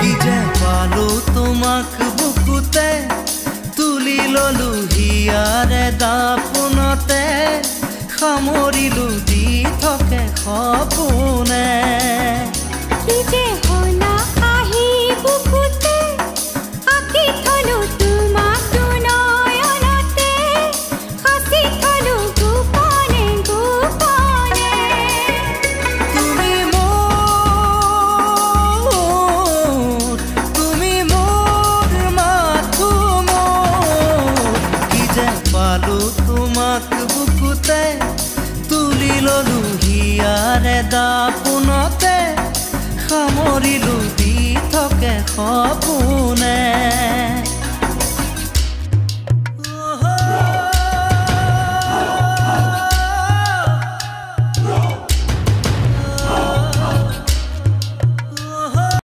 কি যে পালো তোমাক বুকুতে তুলি ললো হিয়াৰে দাপোনতে সামৰিলো দি থাকে সপোনে কি যে হলা আহি বুকুতে আকি থলো তোমাক নয়নতে হাসি থলো গোপনে গোপনে তুমি মোৰ মাথো মোৰ কি যে পালো তোমাক বুকুতে তুলি ললো হিয়াৰে দাপোনতে সামৰিলো দি থাকে সপোনে